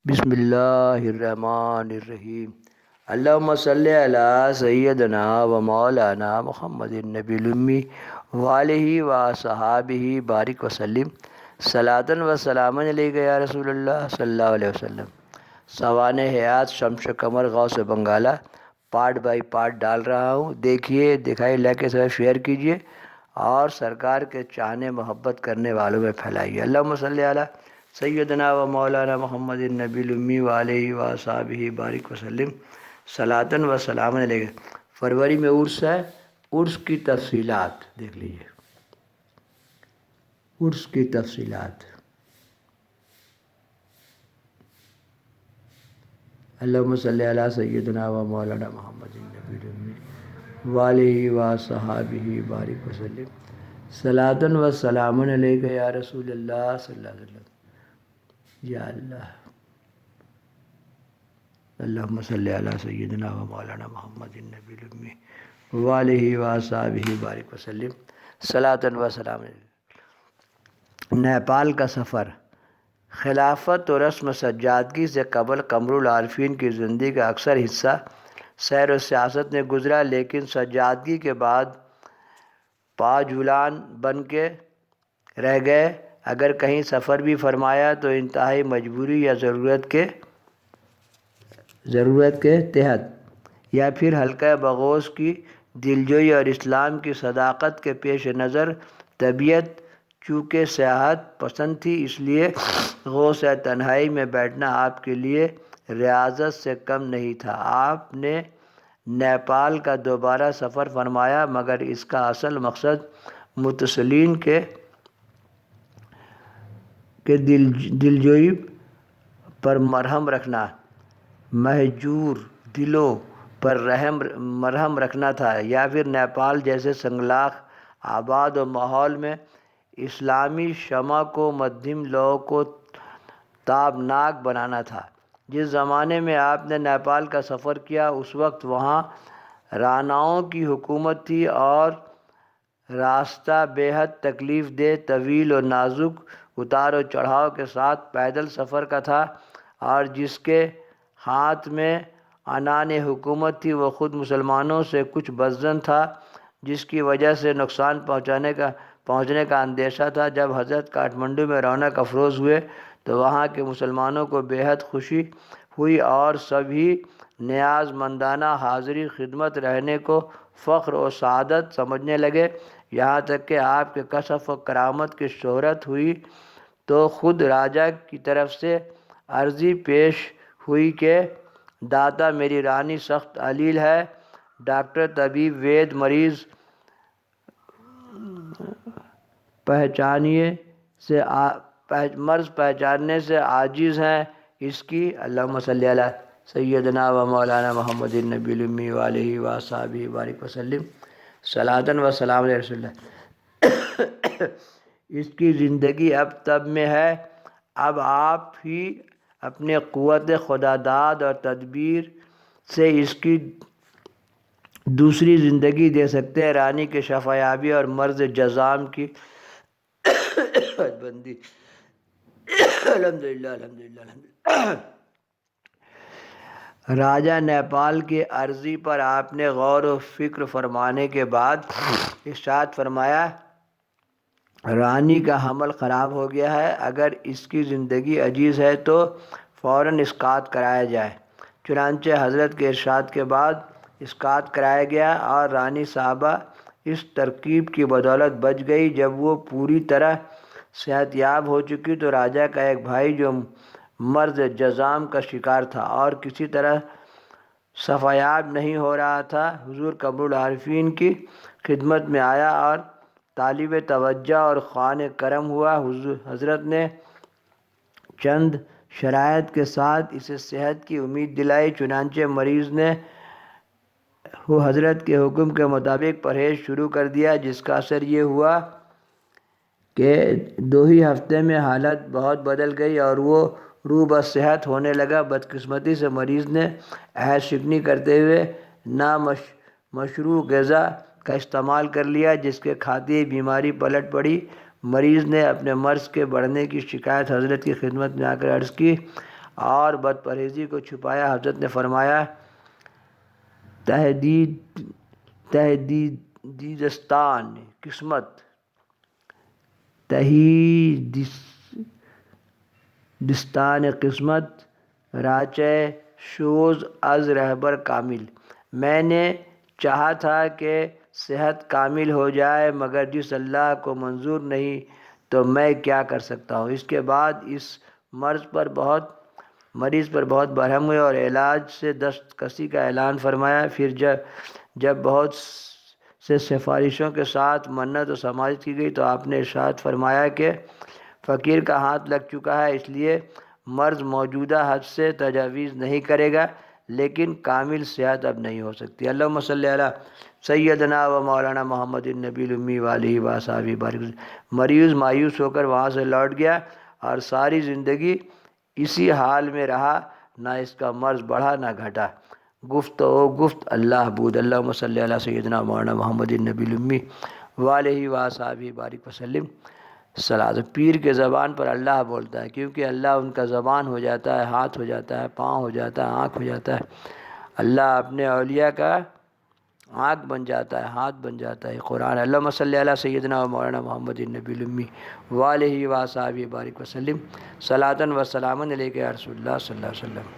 بسم اللہ الرحمن الرحیم۔ اللہم صلی علی سیدنا و مولانا محمد النبی الامی وآلہ و صحابہ بارک وسلم صلاۃ و سلام علیک یا رسول اللہ صلی اللہ علیہ وسلم۔ سوانح حیات شمس قمر غوث بنگالہ پارٹ بائی پارٹ ڈال رہا ہوں، دیکھیے، دکھائی، لائک کے ساتھ شیئر کیجیے اور سرکار کے چاہنے محبت کرنے والوں میں پھیلائیے۔ اللہم صلی علی سیدنا و مولانا محمد النبی الامی وآلہ و صحابہ بارک وسلم صلاۃ و سلام علیہ۔ فروری میں عرس ہے، عرس کی تفصیلات دیکھ لیجیے۔ عرس کی تفصیلات، اللہم صلی علی سیدنا و مولانا محمد النبی الامی وآلہ و صحابہ بارک وسلم صلاۃ و سلام علیک یا رسول اللہ صلی اللہ علیہ وسلم۔ یا اللہ، اللہم صلی علی سیدنا و مولانا محمد النبی الامی وآلہ و صحابہ بارک وسلم صلاۃ و سلام علیہ۔ نیپال کا سفر۔ خلافت و رسم سجادگی سے قبل قمر العارفین کی زندگی کا اکثر حصہ سیر و سیاست میں گزرا، لیکن سجادگی کے بعد پاجولان بن کے رہ گئے۔ اگر کہیں سفر بھی فرمایا تو انتہائی مجبوری یا ضرورت کے تحت، یا پھر حلقہ بغوث کی دلجوئی اور اسلام کی صداقت کے پیش نظر۔ طبیعت چونکہ سیاحت پسند تھی، اس لیے غوث تنہائی میں بیٹھنا آپ کے لیے ریاضت سے کم نہیں تھا۔ آپ نے نیپال کا دوبارہ سفر فرمایا، مگر اس کا اصل مقصد متصلین کے دلجوئی پر مرہم رکھنا، مہجور دلوں پر مرہم رکھنا تھا، یا پھر نیپال جیسے سنگلاخ آباد و ماحول میں اسلامی شمع کو مدھم لو کو تابناک بنانا تھا۔ جس زمانے میں آپ نے نیپال کا سفر کیا، اس وقت وہاں راناؤں کی حکومت تھی اور راستہ بے حد تکلیف دہ، طویل و نازک، اتار و چڑھاؤ کے ساتھ پیدل سفر کا تھا، اور جس کے ہاتھ میں عنان حکومت تھی وہ خود مسلمانوں سے کچھ بدظن تھا، جس کی وجہ سے نقصان پہنچنے کا اندیشہ تھا۔ جب حضرت کاٹمنڈو میں رونق افروز ہوئے تو وہاں کے مسلمانوں کو بے حد خوشی ہوئی اور سبھی نیاز مندانہ حاضری خدمت رہنے کو فخر و سعادت سمجھنے لگے۔ یہاں تک کہ آپ کے کشف و کرامت کی شہرت ہوئی تو خود راجہ کی طرف سے عرضی پیش ہوئی کہ داتا میری رانی سخت علیل ہے، ڈاکٹر طبیب وید مریض مرض پہچاننے سے عاجز ہیں، اس کی اللہم صلی علی سیدنا و مولانا محمد النبی الامی وآلہ و صحابہ بارک وسلم صلاۃ و سلام علیہ رسول اللہ۔ اس کی زندگی اب تب میں ہے، اب آپ ہی اپنے قوت خداداد اور تدبیر سے اس کی دوسری زندگی دے سکتے ہیں۔ رانی کے شفا یابی اور مرض جذام کی بندی۔ الحمدللہ الحمدللہ الحمدللہ۔ راجہ نیپال کی عرضی پر آپ نے غور و فکر فرمانے کے بعد ارشاد فرمایا، رانی کا حمل خراب ہو گیا ہے، اگر اس کی زندگی عزیز ہے تو فوراً اسقاط کرایا جائے۔ چنانچہ حضرت کے ارشاد کے بعد اسقاط کرایا گیا اور رانی صاحبہ اس ترکیب کی بدولت بچ گئی۔ جب وہ پوری طرح صحت یاب ہو چکی تو راجہ کا ایک بھائی جو مرض جذام کا شکار تھا اور کسی طرح شفایاب نہیں ہو رہا تھا، حضور قمر العارفین کی خدمت میں آیا اور طالب توجہ اور خواہاں کرم ہوا۔ حضرت نے چند شرائط کے ساتھ اسے صحت کی امید دلائی۔ چنانچہ مریض نے حضرت کے حکم کے مطابق پرہیز شروع کر دیا، جس کا اثر یہ ہوا کہ 2 ہی ہفتے میں حالت بہت بدل گئی اور وہ روح بصحت ہونے لگا۔ بدقسمتی سے مریض نے عہد شکنی کرتے ہوئے نامشروع غذا کا استعمال کر لیا، جس کے کھاتے ہی بیماری پلٹ پڑی۔ مریض نے اپنے مرض کے بڑھنے کی شکایت حضرت کی خدمت میں آ کر عرض کی۔ اور بد پرہیزی کو چھپایا۔ حضرت نے فرمایا تہدیدستان قسمت دستان قسمت راچے شوز از رہبر کامل۔ میں نے چاہا تھا کہ صحت کامل ہو جائے، مگر جس اللہ کو منظور نہیں تو میں کیا کر سکتا ہوں۔ اس کے بعد اس مریض پر بہت برہم ہوئے اور علاج سے دستکشی کا اعلان فرمایا۔ پھر جب بہت سے سفارشوں کے ساتھ منت و سماجت کی گئی تو آپ نے ارشاد فرمایا کہ فقیر کا ہاتھ لگ چکا ہے، اس لیے مرض موجودہ حد سے تجاوز نہیں کرے گا، لیکن کامل صحت اب نہیں ہو سکتی۔ اللہم صلی علی سیدنا و مولانا محمد النبی الامی وآلہ وصحبہ بارک وسلم۔ مریض مایوس ہو کر وہاں سے لوٹ گیا اور ساری زندگی اسی حال میں رہا، نہ اس کا مرض بڑھا نہ گھٹا۔ گفت اللہ بود۔ اللہم صلی علی سیدنا مولانا محمد النبی الامی وآلہ وصحبہ بارک وسلم۔ صلاۃ پیر کے زبان پر اللہ بولتا ہے، کیونکہ اللہ ان کا زبان ہو جاتا ہے، ہاتھ ہو جاتا ہے، پاؤں ہو جاتا ہے، آنکھ ہو جاتا ہے۔ اللہ اپنے اولیاء کا آنکھ بن جاتا ہے، ہاتھ بن جاتا ہے۔ قرآن اللہم صلی علی سیدنا و مولانا محمد النبی الامی وآلہ وصحبہ بارک وسلم۔ صلاۃ و سلام علیک یا رسول اللہ صلی اللہ علیہ وسلم۔